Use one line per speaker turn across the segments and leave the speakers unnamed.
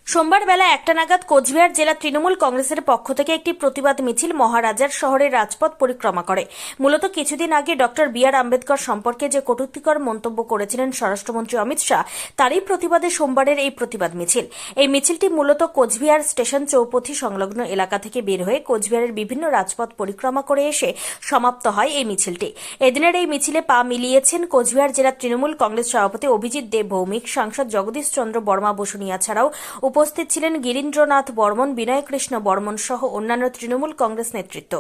সোমবার বেলা 1টা নাগাদ কোচবিহার জেলা তৃণমূল কংগ্রেসের পক্ষ থেকে একটি প্রতিবাদ মিছিল মহারাজার শহরের রাজপথ পরিক্রমা করে। মূলত কিছুদিন আগে ডক্টর বি.আর. আম্বেদকর সম্পর্কে যে কটূক্তিকর মন্তব্য করেছিলেন স্বরাষ্ট্রমন্ত্রী অমিত শাহ, তারই প্রতিবাদে সোমবারের এই প্রতিবাদ মিছিল। এই মিছিলটি মূলত কোচবিহার স্টেশন চৌপথি সংলগ্ন এলাকা থেকে বের হয়ে কোচবিহারের বিভিন্ন রাজপথ পরিক্রমা করে এসে সমাপ্ত হয় এই মিছিলটি। এদিনের এই মিছিলে পা মিলিয়েছেন কোচবিহার জেলা তৃণমূল কংগ্রেস সভাপতি অভিজিৎ দেব ভৌমিক, সাংসদ জগদীশ চন্দ্র বর্মা বসুনিয়া ছাড়াও উপস্থিত ছিলেন গিরীন্দ্রনাথ বর্মন, বিনয় কৃষ্ণ বর্মন সহ অন্যান্য তৃণমূল কংগ্রেস নেতৃত্ব।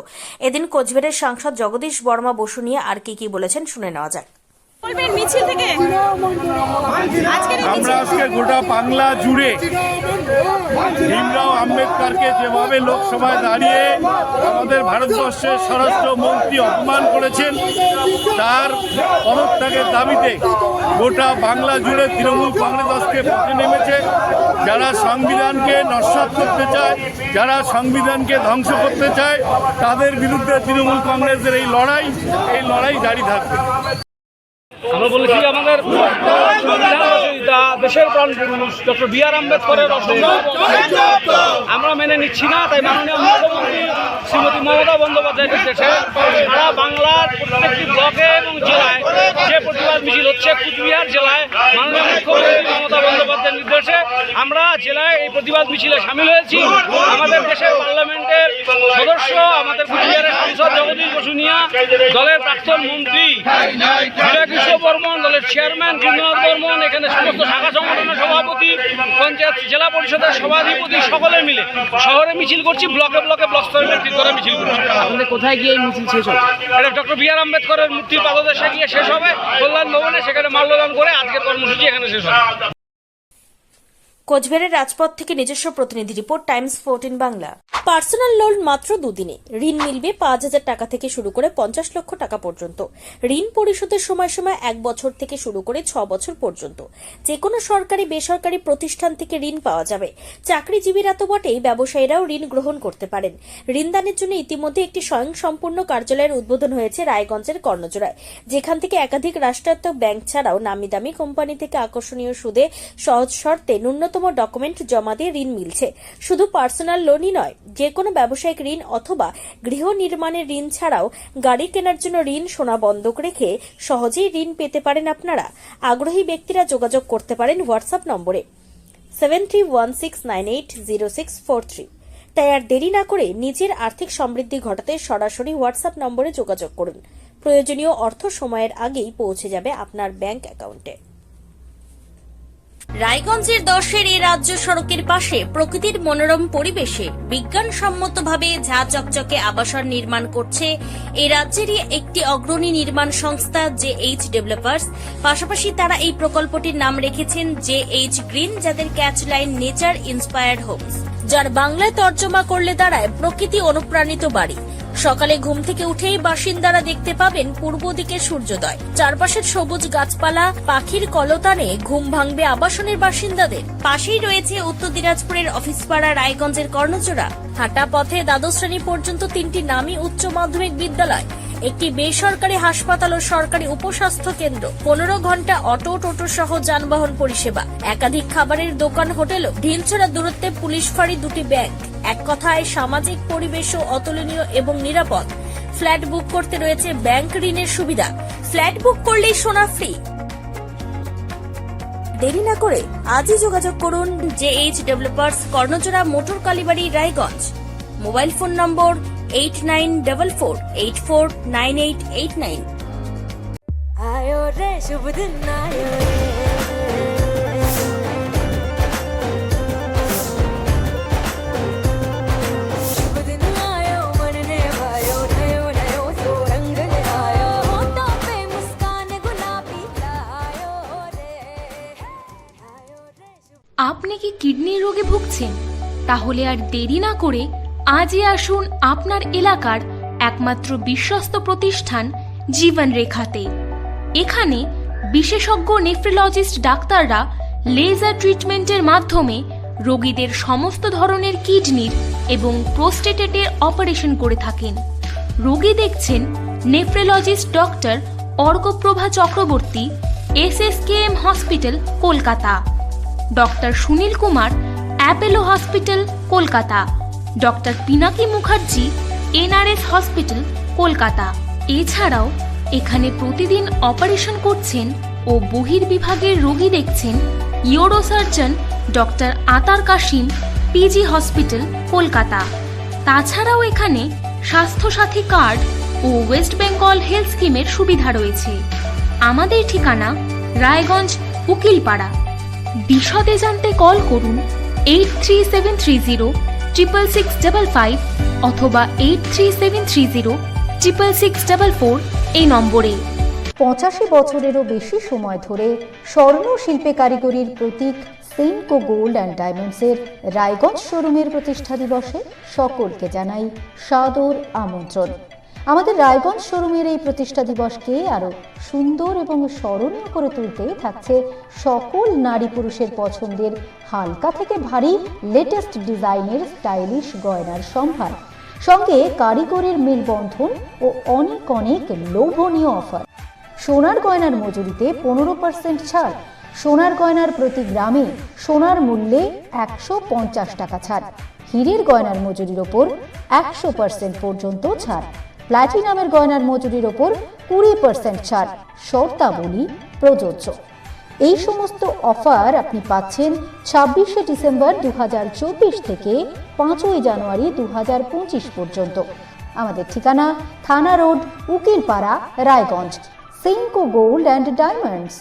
এদিন কোচবিহারের সাংসদ জগদীশ বর্মা বসুনিয়া আর কি বলেছেন শুনে নেওয়া যাক।
আমরা আজকে গোটা বাংলা জুড়ে ভীমরাও আম্বেদকরকে যেভাবে লোকসভায় দাঁড়িয়ে আমাদের ভারতবর্ষের স্বরাষ্ট্রমন্ত্রী অপমান করেছেন, তার পদত্যাগের দাবিতে গোটা বাংলা জুড়ে তৃণমূল কংগ্রেস আজকে পথে নেমেছে। যারা সংবিধানকে নস্যাৎ করতে চায়, যারা সংবিধানকে ধ্বংস করতে চায়, তাদের বিরুদ্ধে তৃণমূল কংগ্রেসের এই লড়াই জারি থাকবে।
আমরা বলেছি আমাদের দেশের প্রাণ পুরুষ ডক্টর বি.আর. আম্বেদকরের আমরা মেনে নিচ্ছি না। তাই মাননীয় মুখ্যমন্ত্রী শ্রীমতী মমতা বন্দ্যোপাধ্যায়ের নির্দেশে সারা বাংলার প্রত্যেকটি ব্লকে এবং জেলায় যে প্রতিবাদ মিছিল হচ্ছে, কুচবিহার জেলায় মাননীয় মুখ্যমন্ত্রী মমতা বন্দ্যোপাধ্যায়ের নির্দেশে আমরা জেলায় এই প্রতিবাদ মিছিলে সামিল হয়েছি। আমাদের দেশের পার্লামেন্টের সদস্য, আমাদের কুচবিহারের সাংসদ জগদীশ বসুনিয়া, দলের প্রাক্তন মন্ত্রী বিনয় কৃষ্ণ বর্মন, দলের চেয়ারম্যান গিরীন্দ্রনাথ বর্মন, এখানে সমস্ত শাখা সংগঠনের সভাপতি, পঞ্চায়েত জেলা পরিষদের সভাধিপতি সকলে মিলে শহরে মিছিল করছি, ব্লকে ব্লকে ব্লক স্তরের নেতৃত্বরা মিছিল করছি।
আপনাদের কোথায় গিয়ে এই মিছিল শেষ হবে?
এটা ডক্টর বি.আর. আম্বেদকরের মূর্তির পাদদেশে গিয়ে শেষ হবে কল্যাণ ভবনে, সেখানে মাল্যদান করে আজকের কর্মসূচি এখানে শেষ হবে।
কোচবিহারের রাজপথ থেকে নিজস্ব প্রতিনিধি report, Times 14 Bangla. Personal loan মাত্র 2 দিনে ঋণ মিলবে 5,000 টাকা থেকে শুরু করে 50 লক্ষ টাকা পর্যন্ত। ঋণ পরিশোধের সময় 1 বছর থেকে শুরু করে 6 বছর পর্যন্ত। যে কোনো সরকারি বেসরকারি প্রতিষ্ঠান থেকে ঋণ পাওয়া যাবে। চাকরিজীবীরা তো বটেই, ব্যবসায়ীরাও ঋণ গ্রহণ করতে পারেন। ঋণদানের জন্য ইতিমধ্যে একটি স্বয়ংসম্পূর্ণ কার্যালয়ের উদ্বোধন হয়েছে রায়গঞ্জের কর্ণজোড়ায়, যেখান থেকে একাধিক রাষ্ট্রায়ত্ত ব্যাংক ছাড়াও নামি দামি কোম্পানি থেকে আকর্ষণীয় সুদে সহজ শর্তে ন্যূনতম ডকুমেন্ট জমা দিয়ে ঋণ মিলছে। শুধু পার্সোনাল লোনই নয়, যে কোনো ব্যবসায়িক ঋণ অথবা গৃহ নির্মাণের ঋণ ছাড়াও গাড়ি কেনার জন্য ঋণ, সোনা বন্ধক রেখে সহজেই ঋণ পেতে পারেন আপনারা। আগ্রহী ব্যক্তিরা যোগাযোগ করতে পারেন হোয়াটসঅ্যাপ নম্বরে 7316980643। তাই আর দেরি না করে নিজের আর্থিক সমৃদ্ধি ঘটাতে সরাসরি হোয়াটসঅ্যাপ নম্বরে যোগাযোগ করুন। প্রয়োজনীয় অর্থ সময়ের আগেই পৌঁছে যাবে আপনার ব্যাংক অ্যাকাউন্টে। রায়গঞ্জের 10-এর এই রাজ্য সড়কের পাশে প্রকৃতির মনোরম পরিবেশে বিজ্ঞানসম্মতভাবে ঝা চকচকে আবাসন নির্মাণ করছে এই রাজ্যেরই একটি অগ্রণী নির্মাণ সংস্থা JH ডেভেলপার্স। পাশাপাশি তারা এই প্রকল্পটির নাম রেখেছেন JH গ্রিন, যাদের catch line nature inspired homes, যার বাংলায় তর্জমা করলে দাঁড়ায় প্রকৃতি অনুপ্রাণিত বাড়ি। সকালে ঘুম থেকে উঠেই বাসিন্দারা দেখতে পাবেন পূর্ব দিকে সূর্যোদয়। চারপাশের সবুজ গাছপালা, পাখির কলতানে ঘুম ভাঙবে আবাসনের বাসিন্দাদের। পাশেই রয়েছে উত্তর দিনাজপুরের অফিসপাড়া রায়গঞ্জের কর্ণজোড়া। হাঁটা পথে দ্বাদশ শ্রেণী পর্যন্ত 3টি নামী উচ্চ মাধ্যমিক বিদ্যালয়, একটি বেসরকারি হাসপাতাল ও সরকারি উপস্বাস্থ্য কেন্দ্র, 15 ঘন্টা অটো, টোটো সহ যানবাহন পরিষেবা, একাধিক খাবারের দোকান, হোটেল, ঢিলছড়া দূরত্বে পুলিশ ফাঁড়ি, 2টি ব্যাংক। এক কথায় সামাজিক পরিবেশও অতুলনীয় এবং নিরাপদ। ফ্ল্যাট বুক করতে রয়েছে ব্যাংক ঋণের সুবিধা। ফ্ল্যাট বুক করলেই সোনা ফ্রি। দেরি না করে আজই যোগাযোগ করুন JH developers, Karnajora, motor Kalibari, Raiganj. Mobile phone number 8944849889।
आयो रे शुभ दिन आयो रे, शुभ दिन आयो मनने भायो, नयो नयो सो रंग ले आयो, होठों पे मुस्कान गुलाबी आयो रे, आयो रे शुभ।
আপনি কি কিডনি রোগে ভুগছেন? তাহলে আর দেরি না করে আজই আসুন আপনার এলাকার একমাত্র বিশ্বস্ত প্রতিষ্ঠান জীবন রেখাতে। এখানে বিশেষজ্ঞ নেফ্রোলজিস্ট ডাক্তাররা লেজার ট্রিটমেন্টের মাধ্যমে রোগীদের সমস্ত ধরনের কিডনির এবং প্রোস্টেটের অপারেশন করে থাকেন। রোগী দেখছেন nephrologist doctor Arkaprava Chakraborty, SSKM hospital, Kolkata. Doctor Sunil Kumar Apollo hospital Kolkata, doctor Pinaki Mukherjee NRS hospital Kolkata. এছাড়াও এখানে প্রতিদিন অপারেশন করছেন ও বহির্বিভাগের রোগী দেখছেন ইউরোসার্জন ডক্টর আতার কাশিম পিজি হসপিটাল কলকাতা। তাছাড়াও এখানে স্বাস্থ্যসাথী কার্ড ও ওয়েস্ট বেঙ্গল হেলথ স্কিমের সুবিধা রয়েছে। আমাদের ঠিকানা রায়গঞ্জ উকিলপাড়া। বিশদে জানতে কল করুন 8373066655 অথবা 8373066644 এই নম্বরে।
85 বছরেরও বেশি সময় ধরে স্বর্ণ শিল্পে কারিগরির প্রতীক সেনকো গোল্ড অ্যান্ড ডায়মন্ডসের রায়গঞ্জ শোরুমের প্রতিষ্ঠা দিবসে সকলকে জানাই সাদর আমন্ত্রণ। আমাদের রায়গঞ্জ শোরুমের এই প্রতিষ্ঠা দিবসকে আরও সুন্দর এবং স্মরণীয় করে তুলতে থাকছে সকল নারী পুরুষের পছন্দের হালকা থেকে ভারী লেটেস্ট ডিজাইনের স্টাইলিশ গয়নার সম্ভার, সঙ্গে কারিগরের মেলবন্ধন ও অনেক অনেক লোভনীয় অফার। সোনার গয়নার মজুরিতে 15% ছাড়, সোনার গয়নার প্রতি গ্রামে সোনার মূল্যে 150 টাকা ছাড়, হীরের গয়নার মজুরির ওপর 100% পর্যন্ত ছাড়, প্ল্যাটিনামের গয়নার মজুরির ওপর 20% ছাড়, শর্তাবলী প্রযোজ্য। এই সমস্ত অফার আপনি পাচ্ছেন 26শে ডিসেম্বর 2024 থেকে 5ই জানুয়ারি 2025 পর্যন্ত। আমাদের ঠিকানা থানা road, Ukilpara, Raiganj. Senco gold and diamonds.